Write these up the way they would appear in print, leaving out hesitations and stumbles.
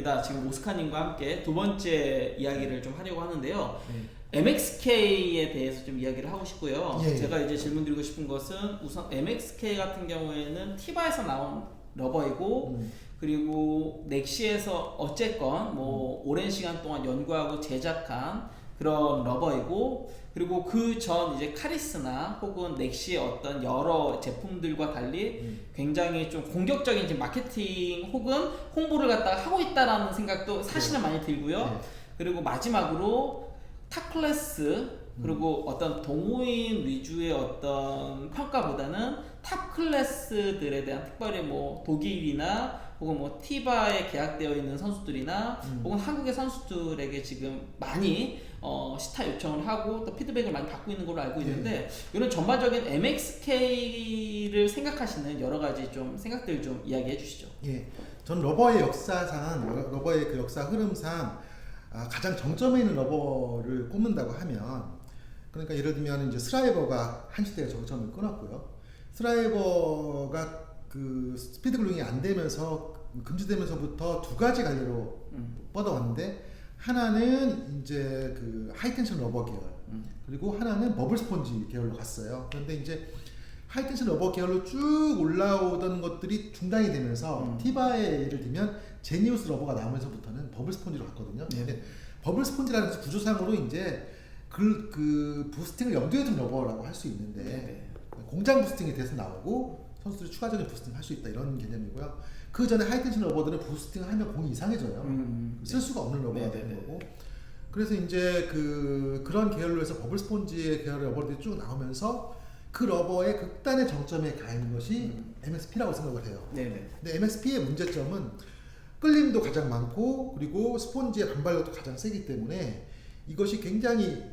오랜만입니다. 지금 오스카님과 함께 두 번째 이야기를 좀 하려고 하는데요. 네. MXK에 대해서 좀 이야기를 하고 싶고요. 예. 제가 이제 질문 드리고 싶은 것은 우선 MXK 같은 경우에는 티바에서 나온 러버이고 그리고 넥시에서 어쨌건 뭐 오랜 시간 동안 연구하고 제작한 그런 러버이고 그리고 그 전 이제 카리스나 혹은 넥시의 어떤 여러 제품들과 달리 굉장히 좀 공격적인 이제 마케팅 혹은 홍보를 갖다가 하고 있다라는 생각도 사실은 많이 들고요. 네. 그리고 마지막으로 탑클래스 그리고 어떤 동호인 위주의 어떤 평가보다는 탑클래스들에 대한 특별히 뭐 독일이나 혹은 뭐 티바에 계약되어 있는 선수들이나 혹은 한국의 선수들에게 지금 많이 시타 요청을 하고 또 피드백을 많이 받고 있는 걸로 알고 있는데 이런 전반적인 MXK를 생각하시는 여러 가지 좀 생각들 좀 이야기해 주시죠. 예, 전 러버의 역사상, 러버의 그 역사 흐름상 가장 정점에 있는 러버를 꼽는다고 하면, 그러니까 예를 들면 이제 스라이버가 한 시대에 정점을 끊었고요. 스라이버가 그 스피드 글루잉이 안 되면서 금지되면서부터 두 가지 갈래로 뻗어왔는데, 하나는 이제 그 하이텐션 러버 계열, 그리고 하나는 버블 스펀지 계열로 갔어요. 그런데 이제 하이텐션 러버 계열로 쭉 올라오던 것들이 중단이 되면서 티바의 예를 들면 제니우스 러버가 나오면서부터는 버블 스펀지로 갔거든요. 근데 버블 스펀지라는 구조상으로 이제 그 부스팅을 염두에 둔 러버라고 할 수 있는데 공장 부스팅이 돼서 나오고 선수들이 추가적인 부스팅을 할 수 있다 이런 개념이고요. 그 전에 하이텐션 러버들은 부스팅을 하면 공이 이상해져요. 쓸 수가 없는 러버가 되는 거고. 그래서 이제 그런 계열로 해서 버블 스폰지의 계열의 러버들이 쭉 나오면서 그 러버의 극단의 정점에 가 있는 것이 MXP라고 생각을 해요. 근데 MXP의 문제점은 끌림도 가장 많고 그리고 스폰지의 반발력도 가장 세기 때문에 이것이 굉장히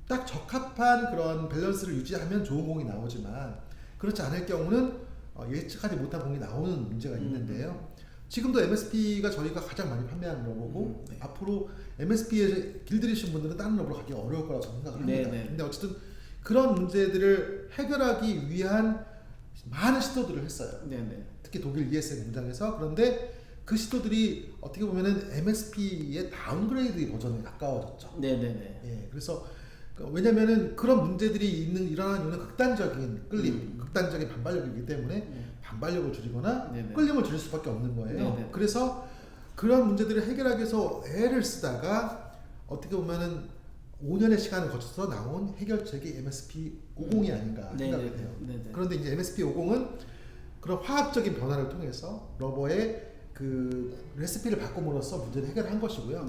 딱 적합한 그런 밸런스를 유지하면 좋은 공이 나오지만 그렇지 않을 경우는 예측하지 못한 공이 나오는 문제가 있는데요. 지금도 MSP가 저희가 가장 많이 판매하는 러버고 앞으로 MSP에 길들이신 분들은 다른 러버로 가기 어려울 거라고 저는 생각을 합니다. 근데 어쨌든 그런 문제들을 해결하기 위한 많은 시도들을 했어요. 특히 독일 ESM 공장에서. 그런데 그 시도들이 어떻게 보면은 MSP의 다운그레이드 버전에 가까워졌죠. 예, 그래서 왜냐면은 그런 문제들이 일어나는 이유는 극단적인 끌림, 극단적인 반발력이기 때문에 반발력을 줄이거나 끌림을 줄일 수밖에 없는 거예요. 그래서 그런 문제들을 해결하기 위해서 애를 쓰다가 어떻게 보면은 5년의 시간을 거쳐서 나온 해결책이 MSP 50이 아닌가 생각을 해요. 그런데 이제 MSP 50은 그런 화학적인 변화를 통해서 러버의 그 레시피를 바꿈으로써 문제를 해결한 것이고요.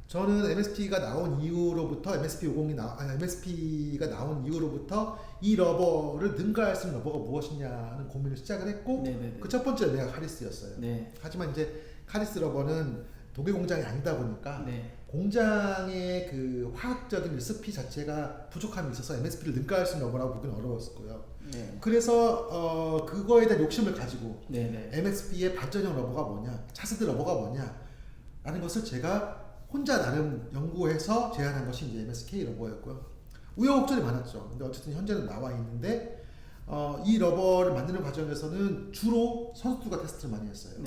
저는 MSP가 나온 이후로부터 MSP가 나온 이후로부터 이 러버를 능가할 수 있는 러버가 무엇이냐는 고민을 시작을 했고 그 첫 번째 내가 카리스였어요. 하지만 이제 카리스 러버는 독일 공장이 아니다 보니까 공장의 그 화학적인 레시피 자체가 부족함이 있어서 MSP를 능가할 수 있는 러버라고 보기는 어려웠고요. 그래서 그거에 대한 욕심을 가지고 MSP의 발전형 러버가 뭐냐, 차세대 러버가 뭐냐 라는 것을 제가 혼자 나름 연구해서 제안한 것이 이제 MSK 러버였고요. 우여곡절이 많았죠. 근데 어쨌든 현재는 나와 있는데 이 러버를 만드는 과정에서는 주로 선수들과 테스트를 많이 했어요.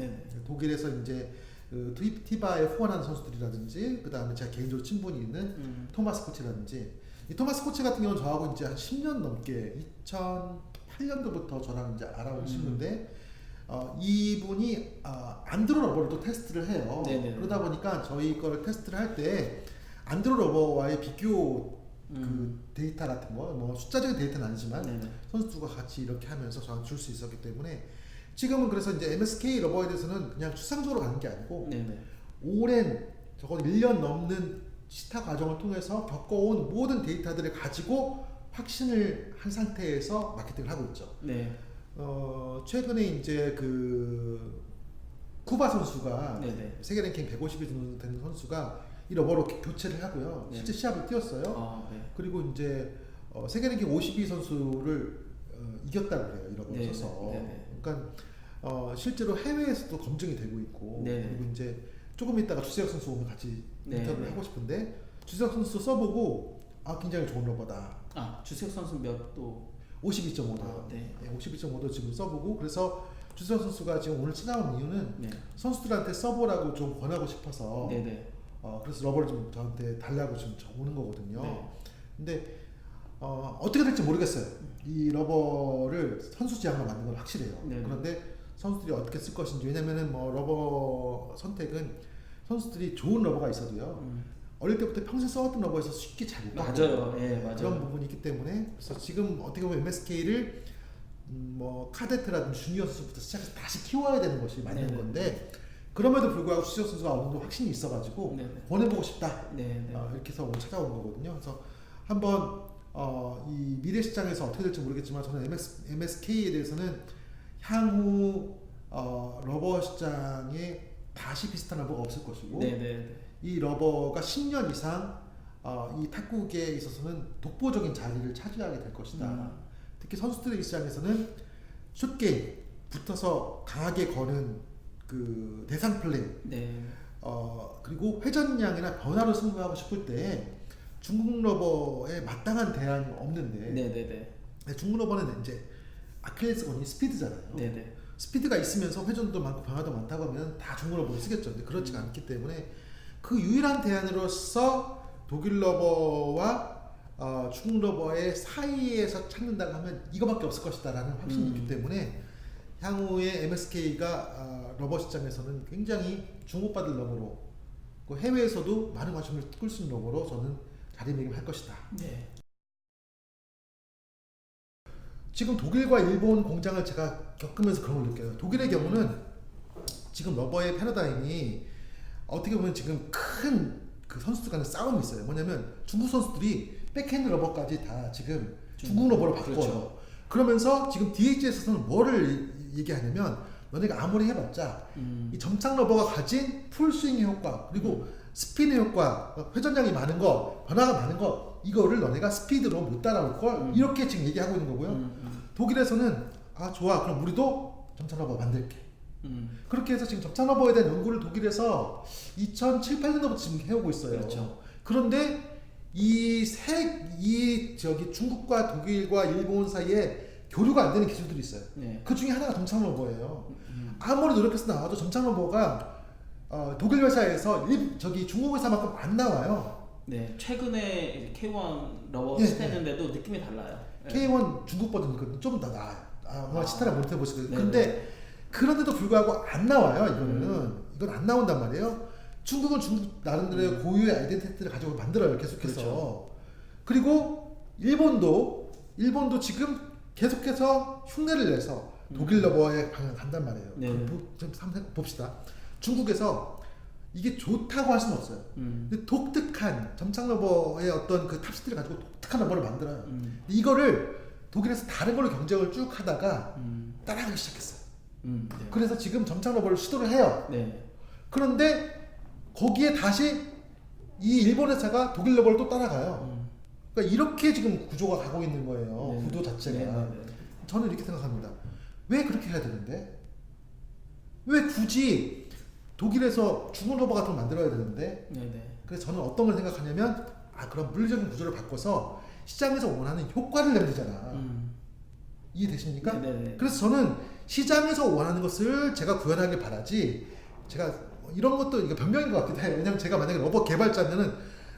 독일에서 이제 그 티바에 후원하는 선수들이라든지 그 다음에 제가 개인적으로 친분이 있는 토마스 코치라든지 이 토마스 코치 같은 경우는 저하고 이제 한 10년 넘게 2008년도부터 저랑 이제 알아온 친구인데 이분이 안드로 러버를 또 테스트를 해요. 그러다 보니까 저희 거를 테스트를 할 때 안드로 러버와의 비교 그 데이터 같은 거, 뭐 숫자적인 데이터는 아니지만 선수들과 같이 이렇게 하면서 저한테 줄 수 있었기 때문에 지금은 그래서 이제 MSK 러버에 대해서는 그냥 추상적으로 가는 게 아니고 오랜 적어도 1년 넘는 시타 과정을 통해서 겪어온 모든 데이터들을 가지고 확신을 한 상태에서 마케팅을 하고 있죠. 최근에 이제 그 쿠바 선수가 세계 랭킹 150위 정도 되는 선수가 이 러버로 교체를 하고요. 실제 시합을 뛰었어요. 그리고 이제 세계 랭킹 52위 선수를 이겼다고 해요. 이 러버를 써서. 그러니까 실제로 해외에서도 검증이 되고 있고 그리고 이제 조금 있다가 주세혁 선수 오면 같이 인터뷰를 하고 싶은데 주세혁 선수 써보고 굉장히 좋은 러버다. 주세혁 선수 몇 도? 52.5도. 52.5도 지금 써보고 그래서 주지원 선수가 지금 오늘 찾아온 이유는 네. 선수들한테 써보라고 좀 권하고 싶어서 네네. 그래서 러버를 좀 저한테 달라고 지금 오는 거거든요. 네. 근데 어떻게 될지 모르겠어요. 이 러버를 선수 지향으로 만든 건 확실해요. 네네. 그런데 선수들이 어떻게 쓸 것인지, 왜냐면은 뭐 러버 선택은 선수들이 좋은 러버가 있어도요. 어릴 때부터 평생 써왔던 러버에서 쉽게 잘 못 맞아요. 예, 맞아요. 그런 부분이 있기 때문에, 그래서 지금 어떻게 보면 MSK를 뭐 카데트라든지 주니어 선수부터 시작해서 다시 키워야 되는 것이 맞는 네네. 건데, 그럼에도 불구하고 주지원 선수가 어느 정도 확신이 있어가지고 네네. 보내보고 싶다. 네네. 이렇게 해서 오늘 찾아온 거거든요. 그래서 한번 이 미래 시장에서 어떻게 될지 모르겠지만 저는 MSK에 대해서는 향후 러버 시장에 다시 비슷한 러버가 없을 것이고, 네네. 이 러버가 10년 이상 이 탁구계에 있어서는 독보적인 자리를 차지하게 될 것이다. 특히 선수들의 시장에서는 숏게임 붙어서 강하게 거는 그 대상 플레이, 네. 그리고 회전량이나 변화로 승부하고 싶을 때 중국 러버에 마땅한 대안이 없는데, 네네네. 중국 러버는 이제 아킬레스건이 스피드잖아요. 네네. 스피드가 있으면서 회전도 많고 변화도 많다고 하면 다 중국 러버를 쓰겠죠. 근데 그렇지가 않기 때문에 그 유일한 대안으로서 독일 러버와 중국 러버의 사이에서 찾는다고 하면 이거밖에 없을 것이다라는 확신이 있기 때문에 향후에 MSK가 러버 시장에서는 굉장히 주목받을 러버로, 그 해외에서도 많은 관심을 끌 수 있는 러버로 저는 자리매김할 것이다. 네. 지금 독일과 일본 공장을 제가 겪으면서 그런 걸 느껴요. 독일의 경우는 지금 러버의 패러다임이 어떻게 보면 지금 큰 그 선수들 간의 싸움이 있어요. 뭐냐면 중국 선수들이 백핸드 러버까지 다 지금 중국 러버로 바꿔요. 그렇죠. 그러면서 지금 DH에서는 뭐를 얘기하냐면, 너네가 아무리 해봤자 이 점착 러버가 가진 풀스윙의 효과, 그리고 스핀의 효과, 회전량이 많은 거, 변화가 많은 거, 이거를 너네가 스피드로 못 따라올 걸, 이렇게 지금 얘기하고 있는 거고요. 독일에서는 좋아, 그럼 우리도 점착 러버 만들게. 그렇게 해서 지금 점착 러버에 대한 연구를 독일에서 2007, 8년도부터 지금 해오고 있어요. 그렇죠. 그런데 중국과 독일과 일본 사이에 교류가 안 되는 기술들이 있어요. 네. 그 중에 하나가 점착 러버예요. 아무리 노력해서 나와도 점착 러버가 독일 회사에서 중국 회사만큼 안 나와요. 네. 최근에 이제 K1 러버 예, 시도했는데도 느낌이 달라요. 네. K1 중국 버전이거든요. 좀 더 나아요. 아마 시타라 못 해보시고. 네네. 근데 그런데도 불구하고 안 나와요. 이건 안 나온단 말이에요. 중국은 중국 나름대로의 고유의 아이덴티티를 가지고 만들어요. 계속해서. 그렇죠. 그리고 일본도 지금 계속해서 흉내를 내서 독일 러버의 방향을 간단 말이에요. 네. 좀 봅시다. 중국에서 이게 좋다고 할 수는 없어요. 근데 독특한 점착 러버의 어떤 그 탑시트를 가지고 독특한 러버를 만들어요. 이거를 독일에서 다른 걸로 경쟁을 쭉 하다가 따라가기 시작했어요. 네. 그래서 지금 점착 러버를 시도를 해요. 네. 그런데 거기에 다시 이 일본 회사가 독일 러버를 또 따라가요. 그러니까 이렇게 지금 구조가 가고 있는 거예요. 네. 구도 자체가. 네. 저는 이렇게 생각합니다. 왜 그렇게 해야 되는데? 왜 굳이 독일에서 중국 러버 같은 걸 만들어야 되는데? 네. 그래서 저는 어떤 걸 생각하냐면, 그럼 물리적인 구조를 바꿔서 시장에서 원하는 효과를 내면 되잖아. 이해되십니까? 네. 그래서 저는 시장에서 원하는 것을 제가 구현하길 바라지, 제가 이런 것도 이게 변명인 것 같기도 해요. 왜냐면 제가 만약에 러버 개발자면은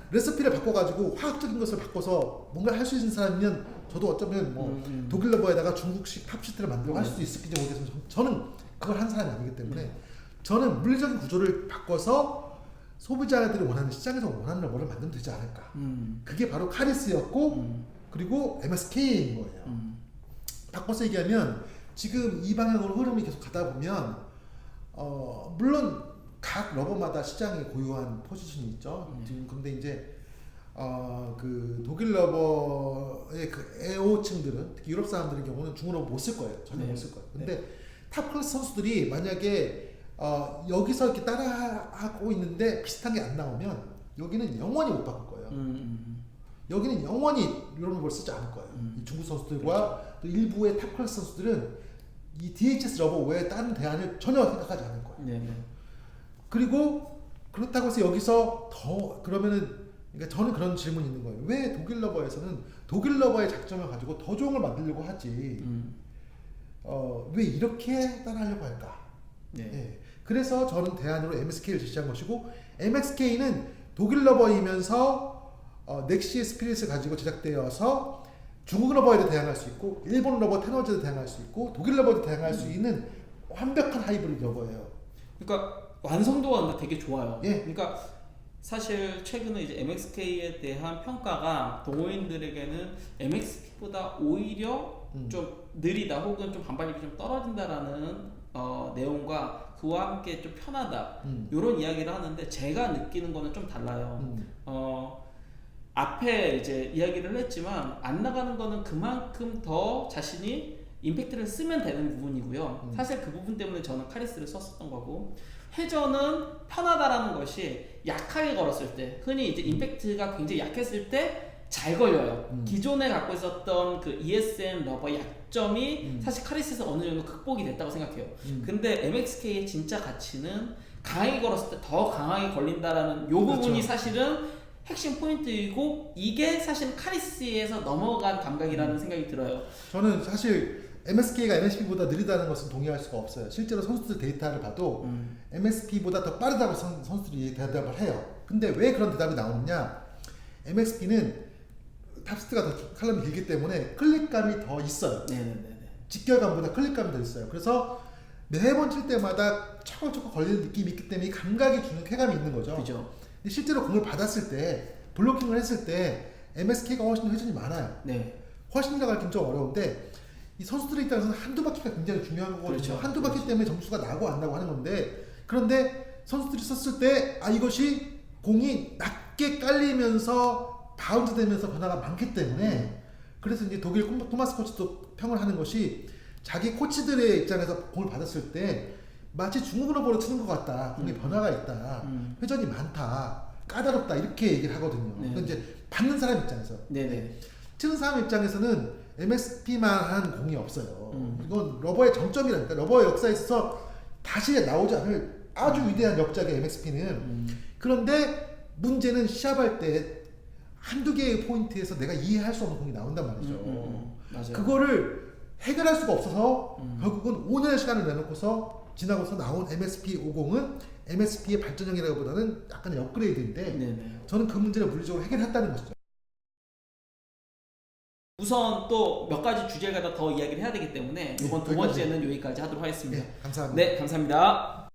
레시피를 바꿔가지고 화학적인 것을 바꿔서 뭔가 할 수 있는 사람이면 저도 어쩌면 뭐 독일 러버에다가 중국식 탑시트를 만들고 할 수도 있을지 모르겠지만, 저는 그걸 한 사람이 아니기 때문에 저는 물리적인 구조를 바꿔서 소비자들이 원하는, 시장에서 원하는 러버를 만들면 되지 않을까. 그게 바로 카리스였고 그리고 MSK인 거예요. 바꿔서 얘기하면 지금 이 방향으로 흐름이 계속 가다 보면 물론 각 러버마다 시장에 고유한 포지션이 있죠. 지금 근데 이제 그 독일 러버의 그 애호층들은, 특히 유럽 사람들의 경우는 중국 러버 못 쓸 거예요. 전혀 못 쓸 거예요. 근데 탑 클래스 선수들이 만약에 여기서 이렇게 따라하고 있는데 비슷한 게 안 나오면 여기는 영원히 못 바꿀 거예요. 여기는 영원히 유럽 러버를 쓰지 않을 거예요. 이 중국 선수들과 또 일부의 탑 클래스 선수들은 이 DHS 러버 외에 다른 대안을 전혀 생각하지 않을 거예요. 네. 그리고 그렇다고 해서 여기서 더 그러면은, 그러니까 저는 그런 질문이 있는 거예요. 왜 독일 러버에서는 독일 러버의 장점을 가지고 더 좋은 걸 만들려고 하지? 왜 이렇게 따라하려고 할까? 네. 예. 그래서 저는 대안으로 MSK를 제시한 것이고 MSK는 독일 러버이면서 넥시의 스피릿을 가지고 제작되어서 중국 러버에도 대항할 수 있고 일본 러버 테너즈에도 대항할 수 있고 독일 러버에도 대항할 수 있는 완벽한 하이브리드 러버예요. 그러니까 완성도가 근데 되게 좋아요. 예. 그러니까 사실 최근에 이제 MXK에 대한 평가가 동호인들에게는 MXP보다 오히려 좀 느리다 혹은 좀 반발력이 좀 떨어진다라는 내용과 그와 함께 좀 편하다 이런 이야기를 하는데 제가 느끼는 거는 좀 달라요. 앞에 이제 이야기를 했지만 안 나가는 거는 그만큼 더 자신이 임팩트를 쓰면 되는 부분이고요. 사실 그 부분 때문에 저는 카리스를 썼었던 거고 회전은 편하다라는 것이 약하게 걸었을 때 흔히 이제 임팩트가 굉장히 약했을 때 잘 걸려요. 기존에 갖고 있었던 그 ESN 러버 약점이 사실 카리스에서 어느 정도 극복이 됐다고 생각해요. 근데 MXK의 진짜 가치는 강하게 걸었을 때 더 강하게 걸린다라는 요 부분이 그렇죠. 사실은 핵심 포인트이고 이게 사실 카리스에서 넘어간 감각이라는 생각이 들어요. 저는 사실 MSK가 MSP보다 느리다는 것은 동의할 수가 없어요. 실제로 선수들 데이터를 봐도 MSP보다 더 빠르다고 선수들이 대답을 해요. 근데 왜 그런 대답이 나오느냐? MSP는 탑스트가 더 칼럼이 길기 때문에 클릭감이 더 있어요. 네네네. 직결감보다 클릭감이 더 있어요. 그래서 매번 칠 때마다 차곡차곡 걸리는 느낌이 있기 때문에 감각이 주는 쾌감이 있는 거죠. 그죠. 근데 실제로 공을 받았을 때 블로킹을 했을 때 MSK가 훨씬 회전이 많아요. 네. 훨씬이라고 하기는 좀 어려운데 이 선수들의 입장에서는 한두 바퀴가 굉장히 중요한 거거든요. 그렇죠. 한두 바퀴 때문에 점수가 나고 안 나고 하는 건데 그런데 선수들이 썼을 때 이것이 공이 낮게 깔리면서 바운드 되면서 변화가 많기 때문에 그래서 이제 독일 토마스 코치도 평을 하는 것이 자기 코치들의 입장에서 공을 받았을 때 마치 중국 러버로 치는 것 같다. 공에 변화가 있다. 회전이 많다. 까다롭다. 이렇게 얘기를 하거든요. 네. 근데 이제 받는 사람 입장에서. 네네. 치는 사람 입장에서는 MSP만한 공이 없어요. 이건 러버의 정점이라니까. 러버의 역사에 있어서 다시 나오지 않을 아주 위대한 역작의 MSP는. 그런데 문제는 시합할 때 한두 개의 포인트에서 내가 이해할 수 없는 공이 나온단 말이죠. 맞아요. 그거를 해결할 수가 없어서 결국은 5년의 시간을 내놓고서 지나고서 나온 MSP 50은 MSP의 발전형이라기보다는 약간의 업그레이드인데 네네. 저는 그 문제를 물리적으로 해결했다는 것이죠. 우선 또 몇 가지 주제가 더 이야기를 해야 되기 때문에 이번 두 번째는 여기까지 하도록 하겠습니다. 네, 감사합니다. 네, 감사합니다.